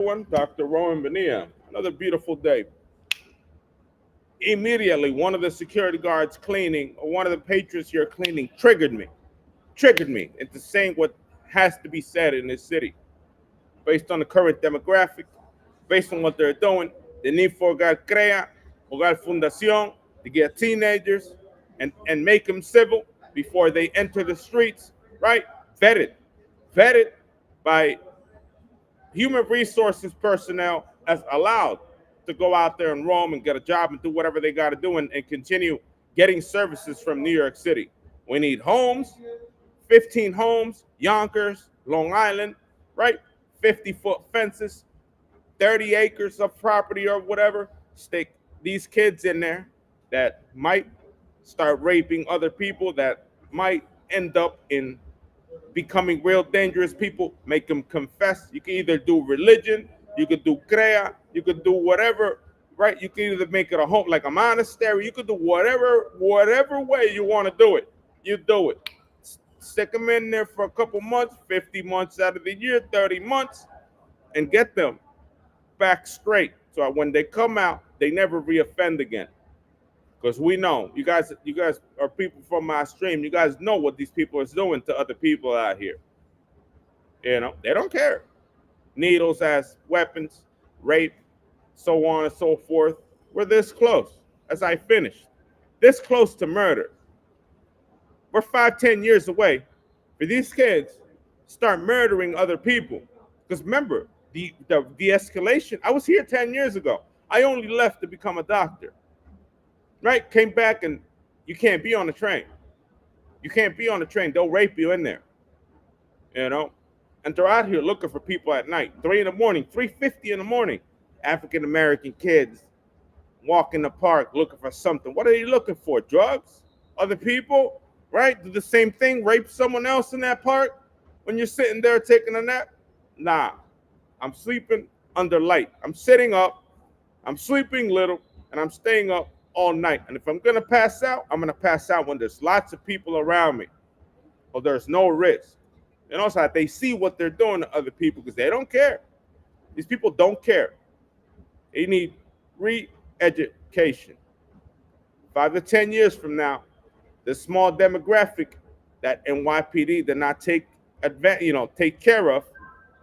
One, Dr. Rowan Bonilla. Another beautiful day. Immediately, one of the security guards cleaning, or one of the patrons here cleaning, triggered me into saying what has to be said in this city based on the current demographic, based on what they're doing, the need for Hogar Crea, Hogar Fundación, to get teenagers and make them civil before they enter the streets, right? Vetted, vetted by human resources personnel as allowed to go out there and roam and get a job and do whatever they got to do and continue getting services from New York City. We need homes, 15 homes, Yonkers, Long Island, right? 50-foot fences, 30 acres of property or whatever. Stick these kids in there that might start raping other people, that might end up in becoming real dangerous people, make them confess. You can either do religion, you could do crea, you could do whatever, right? You can either make it a home, like a monastery. You could do whatever way you want to do it. You do it. Stick them in there for a couple months, 50 months out of the year, 30 months, and get them back straight. So when they come out, they never reoffend again. Because we know you guys are people from my stream. You guys know what these people are doing to other people out here. They don't care. Needles as weapons, rape, so on and so forth. We're this close. As I finished, this close to murder. We're 5, 10 years away for these kids start murdering other people. Because remember, the escalation. I was here 10 years ago. I only left to become a doctor. Right? Came back and you can't be on the train. You can't be on the train. They'll rape you in there. You know? And they're out here looking for people at night. 3 in the morning, 3:50 in the morning. African American kids walk in the park looking for something. What are they looking for? Drugs? Other people? Right? Do the same thing, rape someone else in that park when you're sitting there taking a nap? Nah. I'm sleeping under light. I'm sitting up, I'm sleeping little, and I'm staying up all night. And if I'm gonna pass out, I'm gonna pass out when there's lots of people around me, or there's no risk. And also, they see what they're doing to other people because they don't care. These people don't care. They need re-education. 5 to 10 years from now, the small demographic that NYPD did not take care of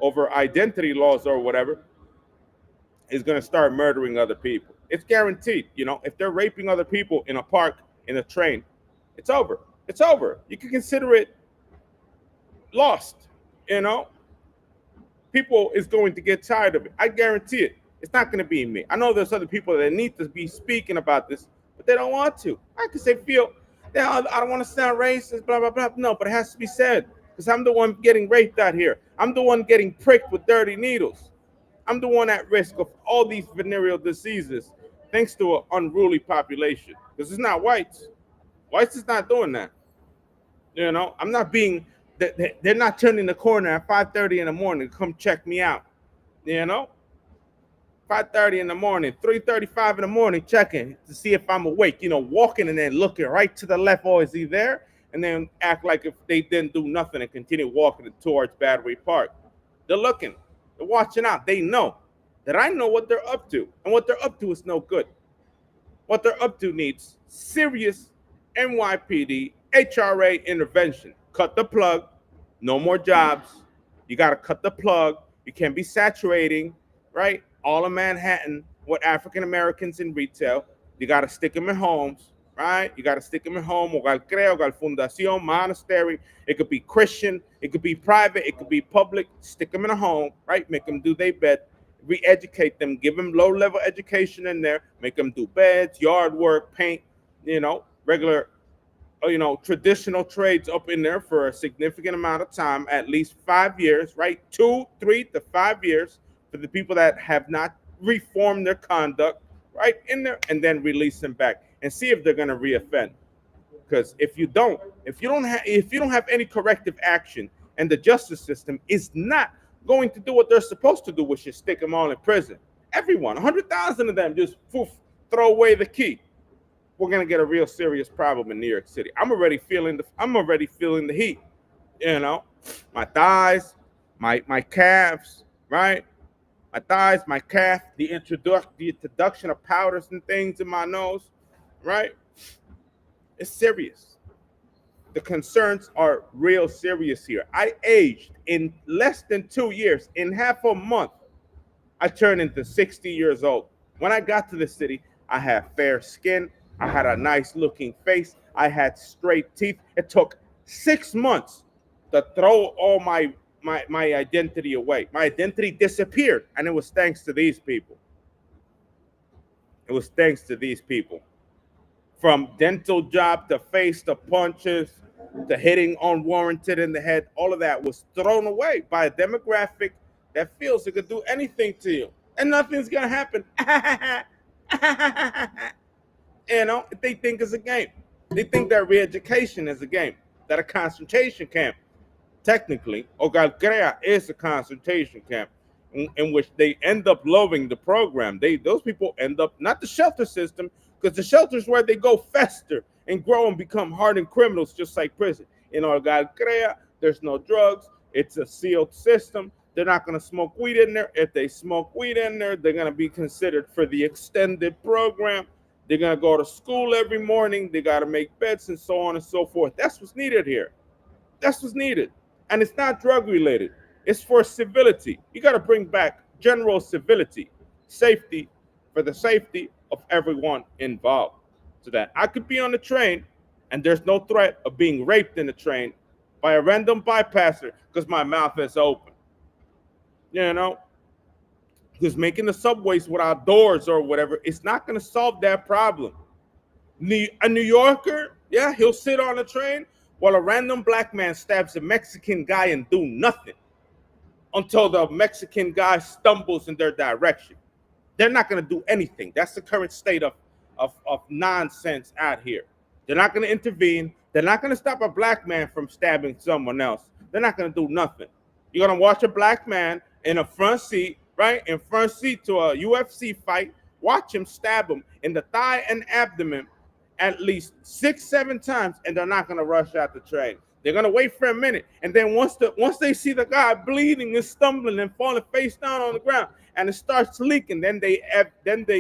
over identity laws or whatever is going to start murdering other people. It's guaranteed. If they're raping other people in a park, in a train, it's over. It's over. You can consider it lost. You know, people is going to get tired of it. I guarantee it. It's not going to be me. I know there's other people that need to be speaking about this, but they don't want to. I can say, feel, I don't want to sound racist, blah, blah, blah. No, but it has to be said because I'm the one getting raped out here. I'm the one getting pricked with dirty needles. I'm the one at risk of all these venereal diseases thanks to an unruly population. Because it's not whites. Whites is not doing that. I'm not being, they're not turning the corner at 5:30 in the morning to come check me out. You know, 5:30 in the morning, 3:35 in the morning, checking to see if I'm awake. Walking and then looking right to the left. Oh, is he there? And then act like if they didn't do nothing and continue walking towards Battery Park. They're looking. They're watching out. They know that I know what they're up to. And what they're up to is no good. What they're up to needs serious NYPD, HRA intervention. Cut the plug. No more jobs. You got to cut the plug. You can't be saturating, right? All of Manhattan with African Americans in retail. You got to stick them in homes, right? You got to stick them in home. Hogar Crea, Hogar Fundación, monastery. It could be Christian. It could be private. It could be public. Stick them in a home, right? Make them do their bed. Re-educate them. Give them low-level education in there. Make them do beds, yard work, paint, regular, traditional trades up in there for a significant amount of time, at least 5 years, right? 2, 3 to 5 years for the people that have not reformed their conduct, right, in there, and then release them back and see if they're going to reoffend. Because if you don't have any corrective action, and the justice system is not going to do what they're supposed to do, which is stick them all in prison. Everyone, 100,000 of them, just throw away the key. We're gonna get a real serious problem in New York City. I'm already feeling the heat. My thighs, my calves, right? my thighs, my calf, the introduction of powders and things in my nose, right? It's serious. The concerns are real serious here. I aged in less than 2 years. In half a month, I turned into 60 years old. When I got to the city, I had fair skin. I had a nice looking face. I had straight teeth. It took 6 months to throw all my identity away. My identity disappeared, and it was thanks to these people. It was thanks to these people. From dental job to face to punches to hitting unwarranted in the head, all of that was thrown away by a demographic that feels it could do anything to you and nothing's gonna happen. You know, they think it's a game. They think that re-education is a game, that a concentration camp, technically, Hogar Crea is a concentration camp in which they end up loving the program. Those people end up not the shelter system, because the shelter is where they go fester and grow and become hardened criminals, just like prison. In Hogar Crea, there's no drugs. It's a sealed system. They're not going to smoke weed in there. If they smoke weed in there, they're going to be considered for the extended program. They're going to go to school every morning. They got to make beds and so on and so forth. That's what's needed here. That's what's needed. And it's not drug related. It's for civility. You got to bring back general civility, safety, for the safety of everyone involved. So that I could be on the train and there's no threat of being raped in the train by a random bypasser because my mouth is open. You know, who's making the subways without doors or whatever, it's not going to solve that problem. A New Yorker, yeah, he'll sit on a train while a random black man stabs a Mexican guy and do nothing until the Mexican guy stumbles in their direction. They're not going to do anything. That's the current state of nonsense out here. They're not going to intervene. They're not going to stop a black man from stabbing someone else. They're not going to do nothing. You're going to watch a black man in a front seat, right? In front seat to a UFC fight, watch him stab him in the thigh and abdomen at least 6-7 times, and they're not going to rush out the train. They're going to wait for a minute, and then once they see the guy bleeding and stumbling and falling face down on the ground, and it starts leaking, then they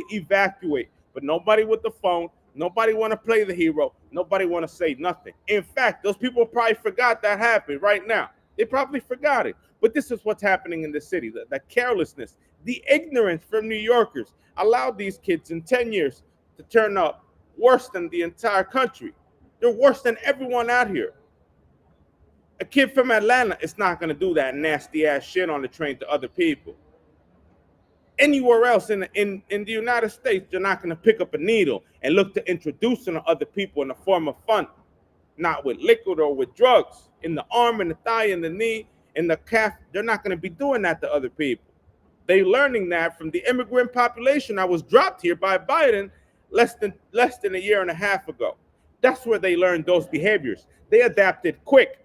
evacuate. But nobody with the phone, nobody want to play the hero, nobody want to say nothing. In fact, those people probably forgot that happened right now. They probably forgot it. But this is what's happening in the city. The carelessness, the ignorance from New Yorkers allowed these kids in 10 years to turn up worse than the entire country. They're worse than everyone out here. A kid from Atlanta is not going to do that nasty ass shit on the train to other people. Anywhere else in the United States, you're not going to pick up a needle and look to introduce them to other people in the form of fun, not with liquid or with drugs. In the arm, in the thigh, in the knee, in the calf, they're not going to be doing that to other people. They're learning that from the immigrant population that was dropped here by Biden less than a year and a half ago. That's where they learned those behaviors. They adapted quick.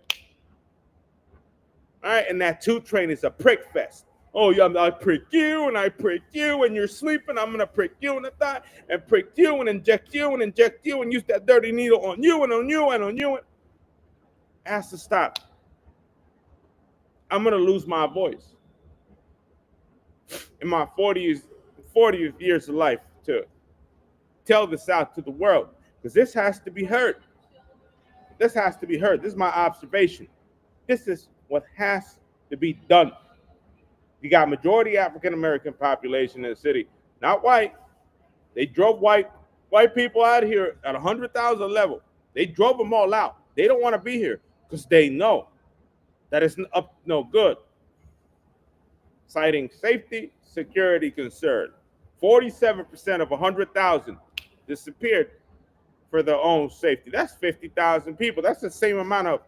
All right, and that 2 train is a prick fest. Oh, yeah, I prick you, and I prick you, and you're sleeping. I'm going to prick you in the thigh, and prick you, and inject you, and use that dirty needle on you, and on you, and on you. It has to stop. I'm going to lose my voice in my 40th years of life to tell this out to the world, because this has to be heard. This has to be heard. This is my observation. This is what has to be done. You got majority African American population in the city, not white. They drove white people out here at 100,000 level. They drove them all out. They don't want to be here because they know that it's up no good. Citing safety, security concern. 47% of 100,000 disappeared for their own safety. That's 50,000 people. That's the same amount of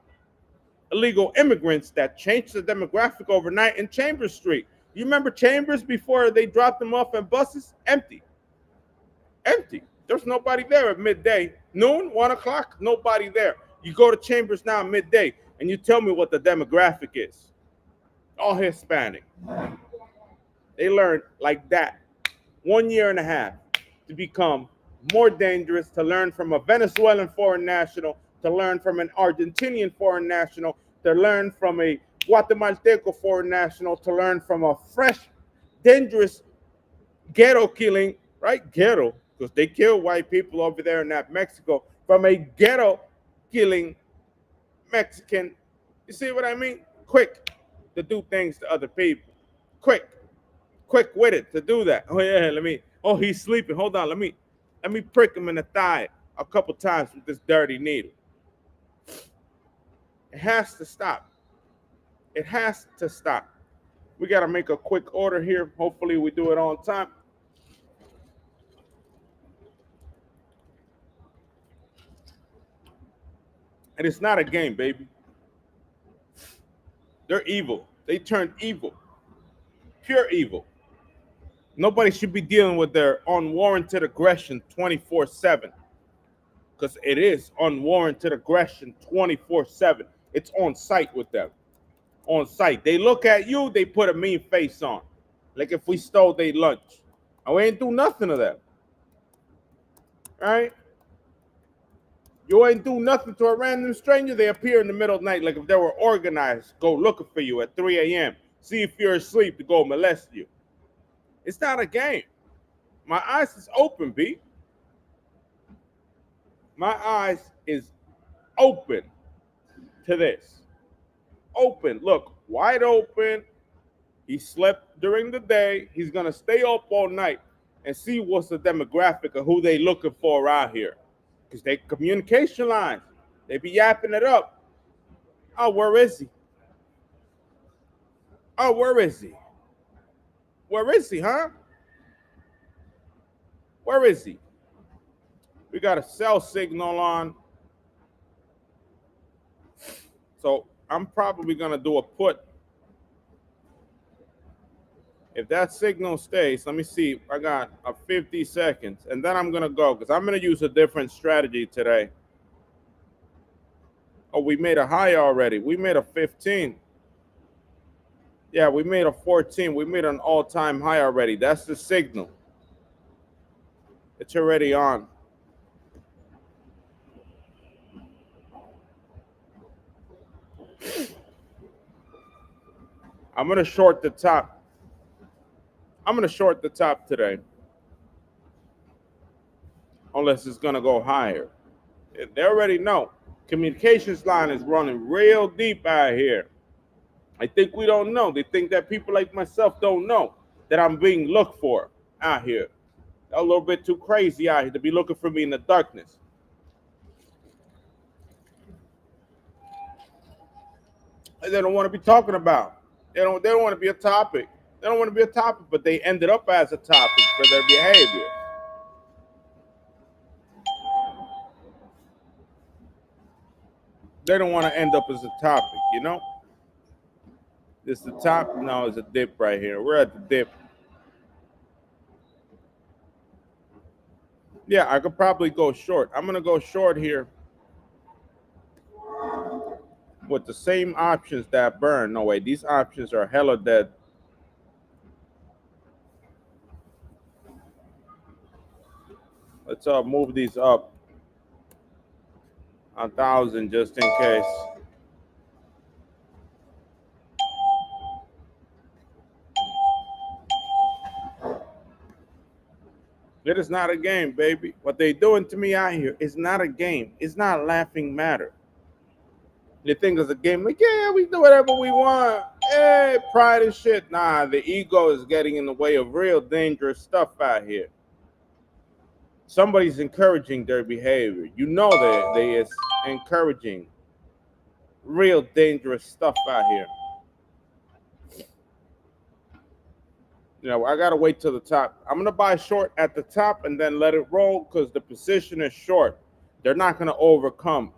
illegal immigrants that changed the demographic overnight in Chambers Street. You remember Chambers before they dropped them off in buses? Empty. There's nobody there at midday. Noon, 1 o'clock, nobody there. You go to Chambers now at midday, and you tell me what the demographic is. All Hispanic. They learned like that 1 year and a half to become more dangerous, to learn from a Venezuelan foreign national, to learn from an Argentinian foreign national, to learn from a Guatemalteco foreign national, to learn from a fresh dangerous ghetto killing, right? Ghetto, because they kill white people over there in that Mexico from a ghetto killing Mexican. You see what I mean? Quick to do things to other people. Quick, quick with it to do that. Oh yeah, let me. Oh, he's sleeping. Hold on, let me prick him in the thigh a couple times with this dirty needle. It has to stop. It has to stop. We got to make a quick order here. Hopefully, we do it on time. And it's not a game, baby. They're evil. They turned evil, pure evil. Nobody should be dealing with their unwarranted aggression 24/7 because it is unwarranted aggression 24/7. It's on site with them. On site. They look at you, they put a mean face on. Like if we stole their lunch. And we ain't do nothing of that. Right? You ain't do nothing to a random stranger. They appear in the middle of the night like if they were organized, go looking for you at 3 a.m. See if you're asleep to go molest you. It's not a game. My eyes is open, B. My eyes is open to this. Open. Look, wide open. He slept during the day. He's going to stay up all night and see what's the demographic of who they looking for out here. Because they communication lines. They be yapping it up. Oh, where is he? Oh, where is he? Where is he, huh? Where is he? We got a cell signal on. So I'm probably going to do a put. If that signal stays, let me see. I got 50 seconds. And then I'm going to go because I'm going to use a different strategy today. Oh, we made a high already. We made a 15. Yeah, we made a 14. We made an all-time high already. That's the signal. It's already on. I'm going to short the top. I'm going to short the top today. Unless it's going to go higher. They already know. Communications line is running real deep out here. I think we don't know. They think that people like myself don't know that I'm being looked for out here. They're a little bit too crazy out here to be looking for me in the darkness. They don't want to be talking about. They don't want to be a topic. They don't want to be a topic, but they ended up as a topic for their behavior. They don't want to end up as a topic, you know? This is the top? No, it's a dip right here. We're at the dip. Yeah, I could probably go short. I'm going to go short here with the same options that burn. No way, these options are hella dead. Let's move these up 1,000 just in case. It is not a game, baby. What they doing to me out here is not a game. It's not a laughing matter. They think it's a game. Like, yeah, we do whatever we want. Hey, pride and shit. Nah, the ego is getting in the way of real dangerous stuff out here. Somebody's encouraging their behavior. You know that they is encouraging real dangerous stuff out here. You know, I gotta wait till the top. I'm gonna buy short at the top and then let it roll because the position is short. They're not gonna overcome.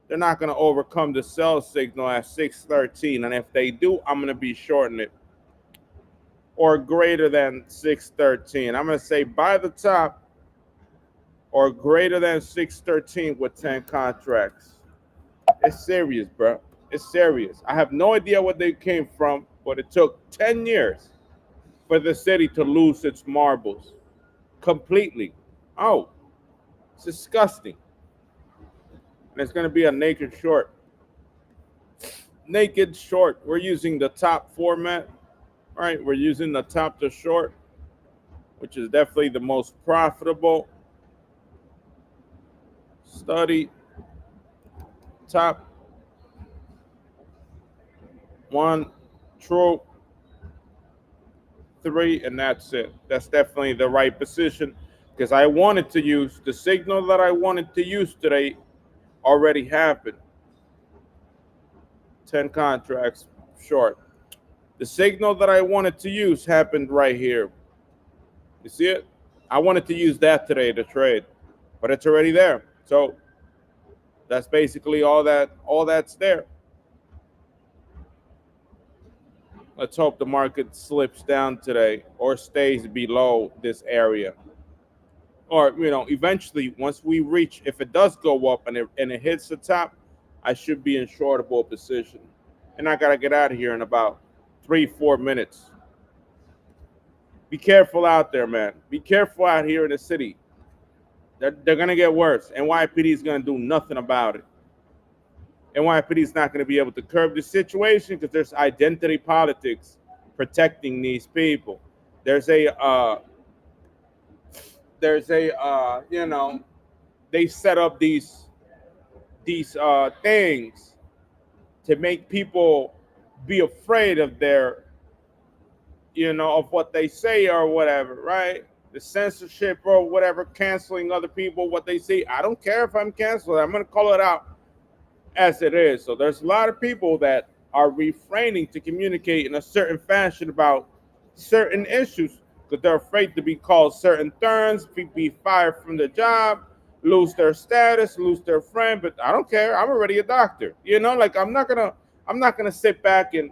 They're not gonna overcome the sell signal at 613. And if they do, I'm gonna be shorting it or greater than 613. I'm gonna say buy the top or greater than 613 with 10 contracts. It's serious, bro. It's serious. I have no idea where they came from, but it took 10 years for the city to lose its marbles completely. Oh, it's disgusting. And it's going to be a naked short. Naked short. We're using the top format. All right, we're using the top to short, which is definitely the most profitable. Study top one, true, three, and that's it. That's definitely the right position because I wanted to use the signal that I wanted to use today already happened. 10 contracts short. The signal that I wanted to use happened right here. You see it? I wanted to use that today to trade, but it's already there. So that's basically all that's there. Let's hope the market slips down today or stays below this area. Or, eventually once we reach, if it does go up and it hits the top, I should be in shortable position. And I gotta get out of here in about 3-4 minutes. Be careful out there, man. Be careful out here in the city. They're gonna get worse. NYPD is gonna do nothing about it. NYPD is not gonna be able to curb the situation because there's identity politics protecting these people. There's they set up these things to make people be afraid of their, of what they say or whatever, right? The censorship or whatever, canceling other people, what they say. I don't care if I'm canceled. I'm going to call it out as it is. So there's a lot of people that are refraining to communicate in a certain fashion about certain issues because they're afraid to be called certain terms, be fired from their job, lose their status, lose their friend. But I don't care. I'm already a doctor. Like I'm not gonna sit back and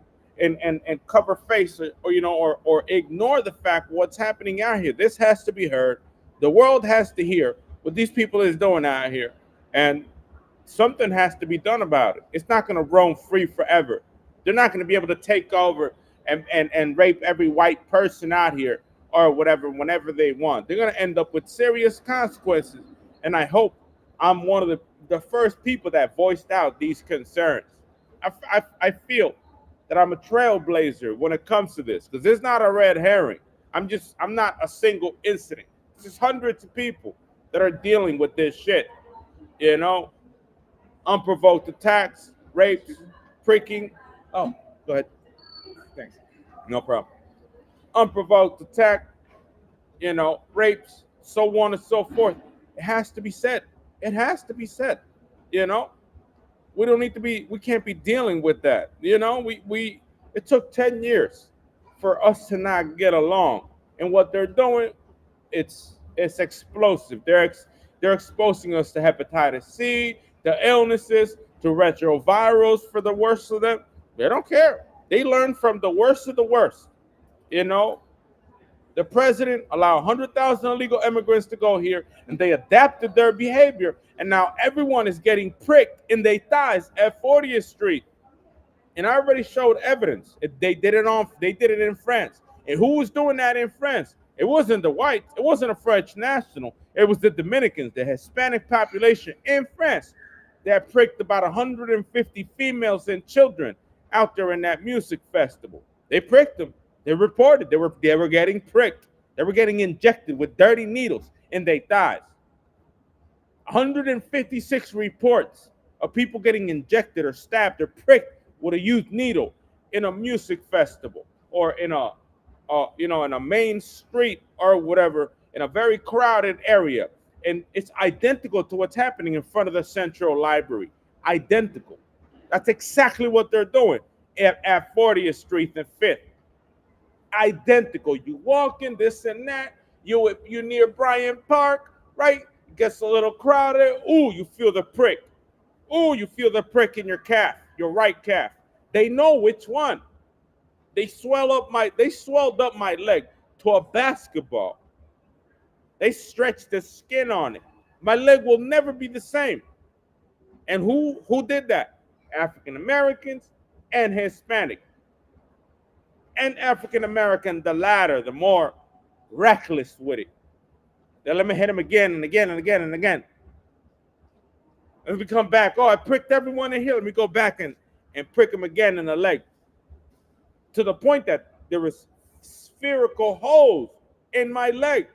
cover face or ignore the fact what's happening out here. This has to be heard. The world has to hear what these people is doing out here, and something has to be done about it. It's not going to roam free forever. They're not going to be able to take over and rape every white person out here or whatever whenever they want. They're going to end up with serious consequences. And I hope I'm one of the first people that voiced out these concerns. I feel that I'm a trailblazer when it comes to this because it's not a red herring. I'm not a single incident. It's just hundreds of people that are dealing with this shit. You know, unprovoked attacks, rapes, pricking. Oh, go ahead. Thanks. No problem. Unprovoked attack, rapes, so on and so forth. It has to be said. It has to be said. You know, we can't be dealing with that. It took 10 years for us to not get along. And what they're doing, it's explosive. They're exposing us to hepatitis C, the illnesses, to retrovirals for the worst of them. They don't care. They learn from the worst of the worst. You know, the president allowed 100,000 illegal immigrants to go here, and they adapted their behavior. And now everyone is getting pricked in their thighs at 40th Street. And I already showed evidence. They did it in France. And who was doing that in France? It wasn't the whites. It wasn't a French national. It was the Dominicans, the Hispanic population in France that pricked about 150 females and children out there in that music festival. They pricked them. They reported they were getting pricked. They were getting injected with dirty needles in their thighs. 156 reports of people getting injected or stabbed or pricked with a youth needle in a music festival or in a main street or whatever, in a very crowded area. And it's identical to what's happening in front of the Central Library. Identical. That's exactly what they're doing at 40th Street and 5th. Identical. You walk in, this and that. You near Bryant Park, right? It gets a little crowded. Ooh, you feel the prick. Ooh, you feel the prick in your calf, your right calf. They know which one. They swelled up my leg to a basketball. They stretched the skin on it. My leg will never be the same. And who did that? African Americans and Hispanic. And African American, the latter, the more reckless with it. Then let me hit him again and again and again and again. And we come back. Oh, I pricked everyone in here. Let me go back and prick him again in the leg. To the point that there was spherical holes in my leg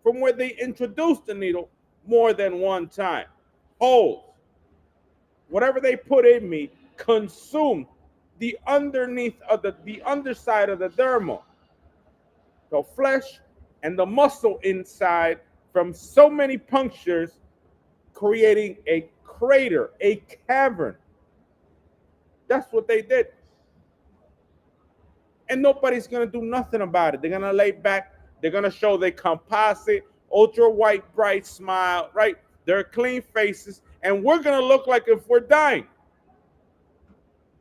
from where they introduced the needle more than one time. Holes. Whatever they put in me consumed the underneath of the underside of the dermal, the flesh and the muscle inside from so many punctures, creating a crater, a cavern. That's what they did. And nobody's gonna do nothing about it. They're gonna lay back, they're gonna show their composite, ultra white, bright smile, right? Their clean faces, and we're gonna look like if we're dying.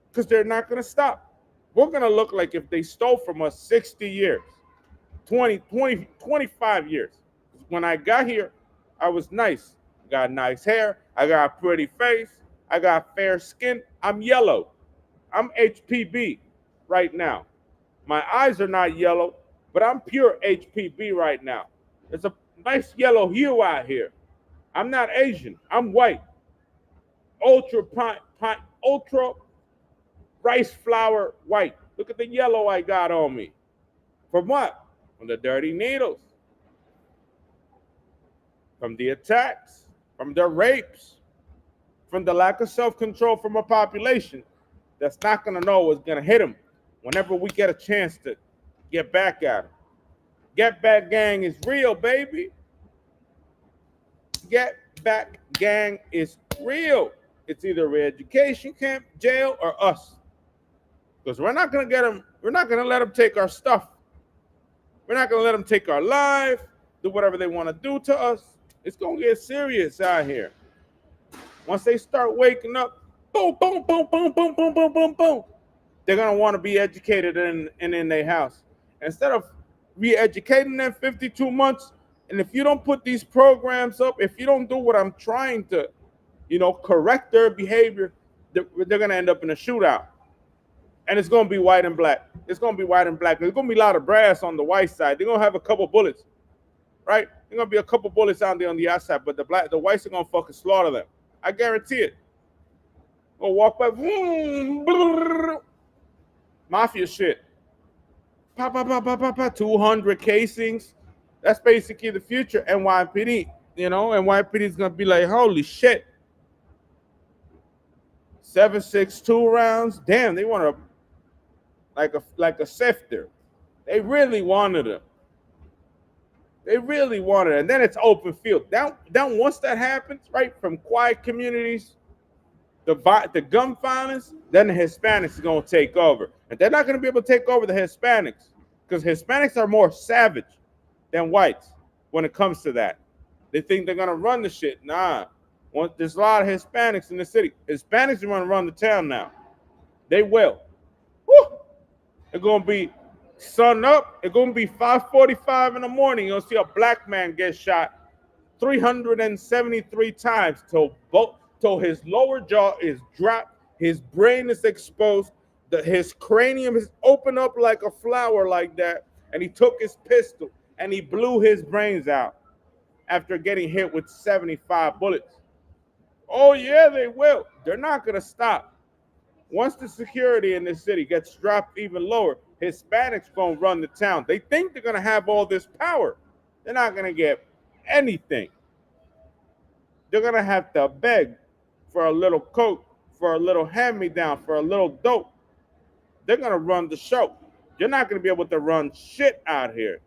Because they're not gonna stop. We're gonna look like if they stole from us 60 years, 25 years. When I got here, I was nice. I got nice hair, I got a pretty face, I got fair skin, I'm yellow. I'm HPB right now. My eyes are not yellow, but I'm pure HPB right now. There's a nice yellow hue out here. I'm not Asian. I'm white. Ultra rice flour white. Look at the yellow I got on me. From what? From the dirty needles. From the attacks. From the rapes. From the lack of self-control from a population that's not going to know what's going to hit them whenever we get a chance to get back at them. Get Back Gang is real, baby. Get Back Gang is real. It's either re-education camp, jail, or us. Because we're not going to get them, we're not going to let them take our stuff. We're not going to let them take our life, do whatever they want to do to us. It's going to get serious out here. Once they start waking up, boom, boom, boom, boom, boom, boom, boom, boom, boom, they're going to want to be educated in their house. Instead of re-educating them 52 months, and if you don't put these programs up, if you don't do what I'm trying to, correct their behavior, they're going to end up in a shootout. And it's going to be white and black. It's going to be white and black. There's going to be a lot of brass on the white side. They're going to have a couple bullets, right? There's going to be a couple bullets out there on the outside, but the whites are going to fucking slaughter them. I guarantee it. Gonna walk by, mafia shit. Pop, pop, pop, pop, pop, pop, 200 casings. That's basically the future. NYPD, NYPD is gonna be like, holy shit. 7.62 rounds. Damn, they want to like a sifter. They really wanted them. They really wanted it. And then it's open field. Down once that happens, right, from quiet communities, the gun violence, then the Hispanics are going to take over. And they're not going to be able to take over the Hispanics because Hispanics are more savage than whites when it comes to that. They think they're going to run the shit. Nah. There's a lot of Hispanics in the city. Hispanics are going to run the town now. They will. Woo! They're going to be sun up. It's going to be 5:45 in the morning. You'll see a black man get shot 373 times till his lower jaw is dropped, his brain is exposed, his cranium is opened up like a flower like that, and he took his pistol and he blew his brains out after getting hit with 75 bullets. Oh yeah, they will. They're not going to stop. Once the security in this city gets dropped even lower, Hispanics going to run the town. They think they're going to have all this power. They're not going to get anything. They're going to have to beg for a little coke, for a little hand-me-down, for a little dope. They're going to run the show. You're not going to be able to run shit out here.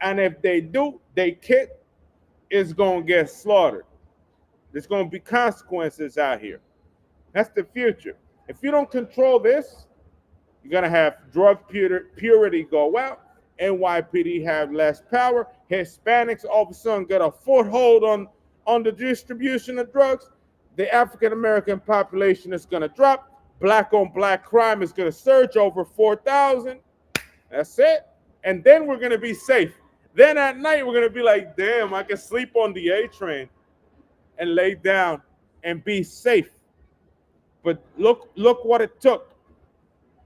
And if they do, they kid is going to get slaughtered. There's going to be consequences out here. That's the future. If you don't control this, you're going to have drug purity go out, NYPD have less power, Hispanics all of a sudden get a foothold on the distribution of drugs, the African-American population is going to drop, black-on-black crime is going to surge over 4,000. That's it. And then we're going to be safe. Then at night, we're going to be like, damn, I can sleep on the A train and lay down and be safe. But look what it took.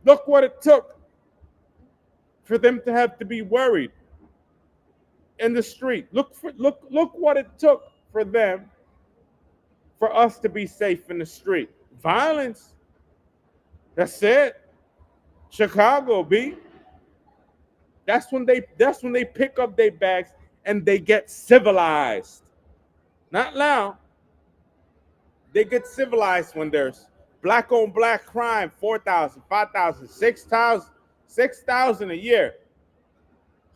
Look what it took for them to have to be worried in the street. Look what it took for them, for us to be safe in the street. Violence. That's it. Chicago, B. That's when they pick up their bags and they get civilized. Not now. They get civilized when there's black on black crime, 4,000, 5,000, 6,000, 6,000 a year.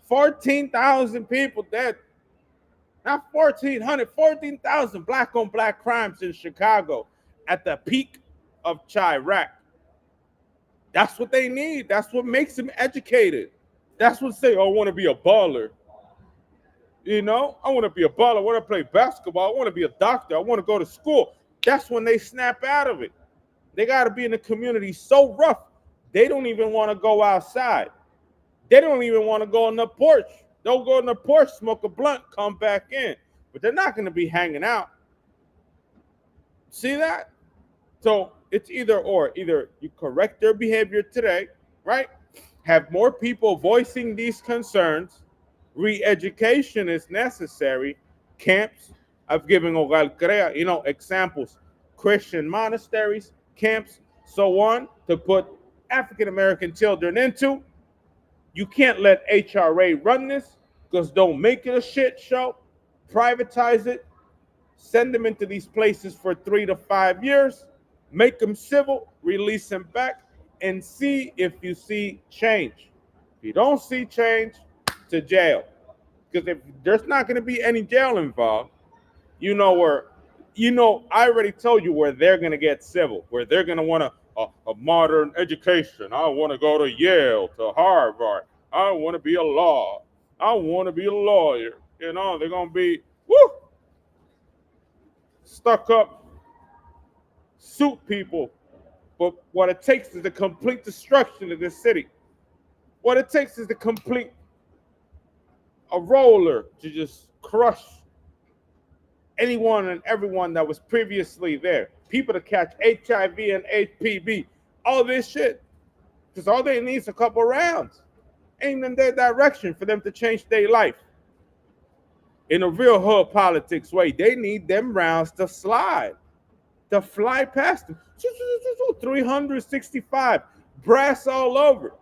14,000 people dead. Not 1,400, 14,000 black on black crimes in Chicago at the peak of Chirac. That's what they need. That's what makes them educated. That's what say, oh, I want to be a baller. You know, I want to be a baller. I want to play basketball. I want to be a doctor. I want to go to school. That's when they snap out of it. They got to be in the community so rough, they don't even want to go outside. They don't even want to go on the porch. They'll go on the porch, smoke a blunt, come back in. But they're not going to be hanging out. See that? So it's either or. Either you correct their behavior today, right? Have more people voicing these concerns. Re-education is necessary. Camps. I've given Hogar Crea, examples. Christian monasteries, camps, so on, to put African American children into. You can't let HRA run this, because don't make it a shit show. Privatize it. Send them into these places for 3 to 5 years. Make them civil. Release them back. And see if you see change. If you don't see change, to jail. Because if there's not going to be any jail involved, I already told you where they're going to get civil, where they're going to want a modern education. I want to go to Yale, to Harvard. I want to be a law. I want to be a lawyer. They're going to be, stuck up suit people. But what it takes is the complete destruction of this city. What it takes is a roller to just crush anyone and everyone that was previously there. People to catch HIV and HPV, all this shit. Because all they need is a couple rounds. Ain't in their direction for them to change their life. In a real hood politics way, they need them rounds to slide, to fly past them. 365, brass all over.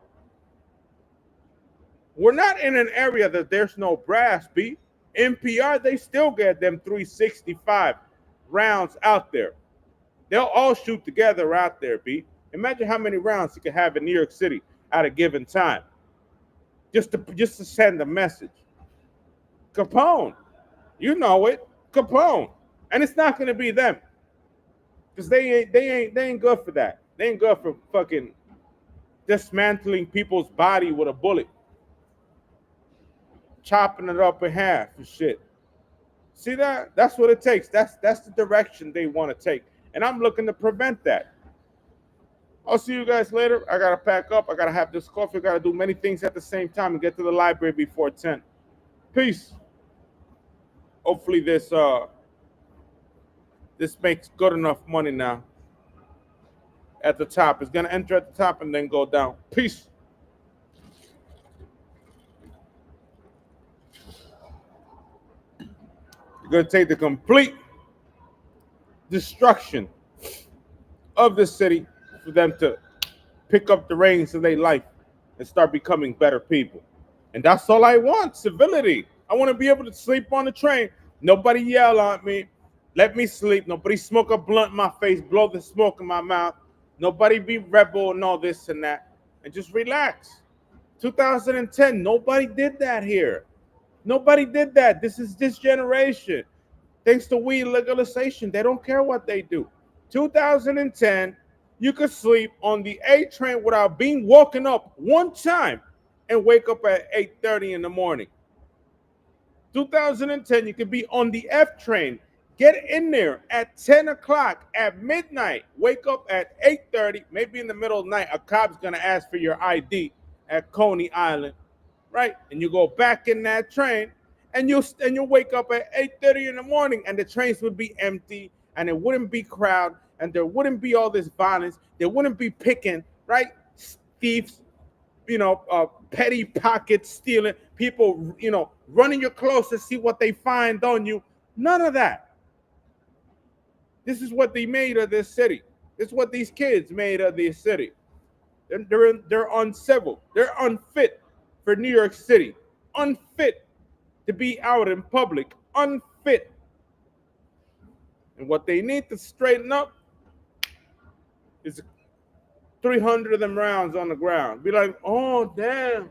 We're not in an area that there's no brass, B. NPR, they still get them 365 rounds out there. They'll all shoot together out there, B. Imagine how many rounds you could have in New York City at a given time. Just to send a message. Capone. You know it. Capone. And it's not gonna be them. Because they ain't good for that. They ain't good for fucking dismantling people's body with a bullet. Chopping it up in half and shit. See that? That's what it takes. That's the direction they want to take. And I'm looking to prevent that. I'll see you guys later. I gotta pack up. I gotta have this coffee. I gotta do many things at the same time and get to the library before 10. Peace. Hopefully this makes good enough money now. At the top. It's gonna enter at the top and then go down. Peace. You're going to take the complete destruction of the city for them to pick up the reins of their life and start becoming better people. And that's all I want, civility. I want to be able to sleep on the train. Nobody yell at me. Let me sleep. Nobody smoke a blunt in my face, blow the smoke in my mouth. Nobody be rebel and all this and that. And just relax. 2010, nobody did that here. Nobody did that. This is this generation. Thanks to weed legalization, they don't care what they do. 2010, you could sleep on the A train without being woken up one time and wake up at 8:30 in the morning. 2010, you could be on the F train, get in there at 10 o'clock at midnight, wake up at 8:30, maybe in the middle of the night, a cop's gonna ask for your ID at Coney Island. Right, and you go back in that train, and you'll wake up at 8:30 in the morning, and the trains would be empty, and it wouldn't be crowded, and there wouldn't be all this violence. There wouldn't be picking, right? Thieves, petty pockets stealing, people, running your clothes to see what they find on you. None of that. This is what they made of this city. This is what these kids made of this city. They're uncivil. They're unfit for New York City, unfit to be out in public, unfit. And what they need to straighten up is 300 of them rounds on the ground. Be like, oh, damn.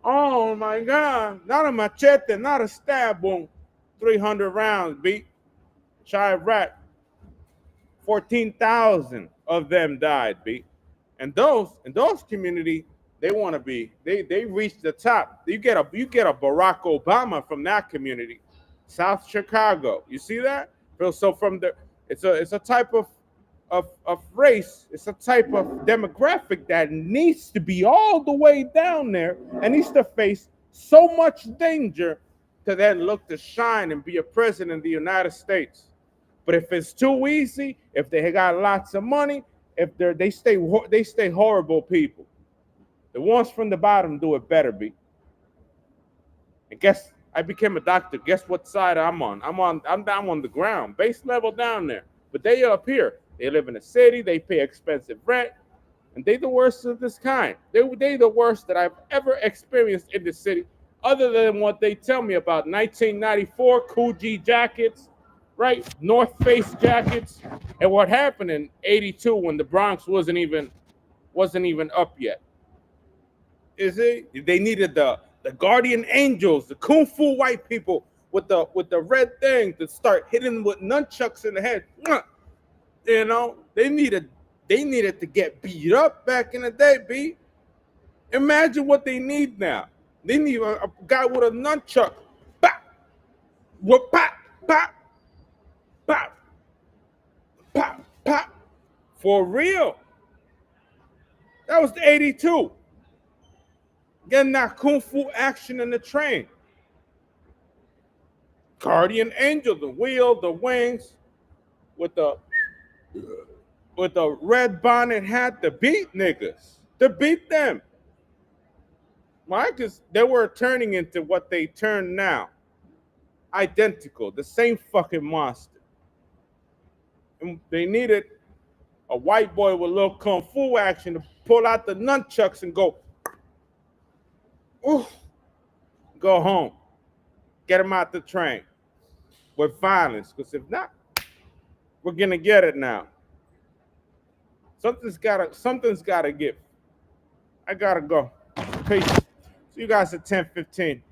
Oh, my God. Not a machete, not a stab wound. 300 rounds, beat. Chirac. 14,000 of them died, beat. And those community, they want to be, they reach the top. You get a Barack Obama from that community. South Chicago. You see that? So from the, it's a type of race, it's a type of demographic that needs to be all the way down there and needs to face so much danger to then look to shine and be a president of the United States. But if it's too easy, if they got lots of money, if they stay horrible people. The ones from the bottom do it better, B. And guess I became a doctor. Guess what side I'm on? I'm down on the ground, base level down there. But they up here. They live in a city. They pay expensive rent, and they the worst of this kind. They the worst that I've ever experienced in the city, other than what they tell me about 1994 Coogee jackets, right? North Face jackets, and what happened in '82 when the Bronx wasn't even up yet. Is it? They needed the guardian angels, the kung fu white people with the red thing to start hitting with nunchucks in the head. You know, they needed to get beat up back in the day, B. Imagine what they need now. They need a guy with a nunchuck. Bop, whoop, pop, pop, pop, pop, pop. For real. That was the '82. Getting that kung fu action in the train. Guardian angel, the wheel, the wings, with the red bonnet hat to beat niggas, to beat them. Why? Because they were turning into what they turn now. Identical, the same fucking monster. And they needed a white boy with a little kung fu action to pull out the nunchucks and go, ooh, go home. Get him out the train with violence. Because if not, we're gonna get it now. Something's gotta give. I gotta go. Peace. See you guys at 10:15.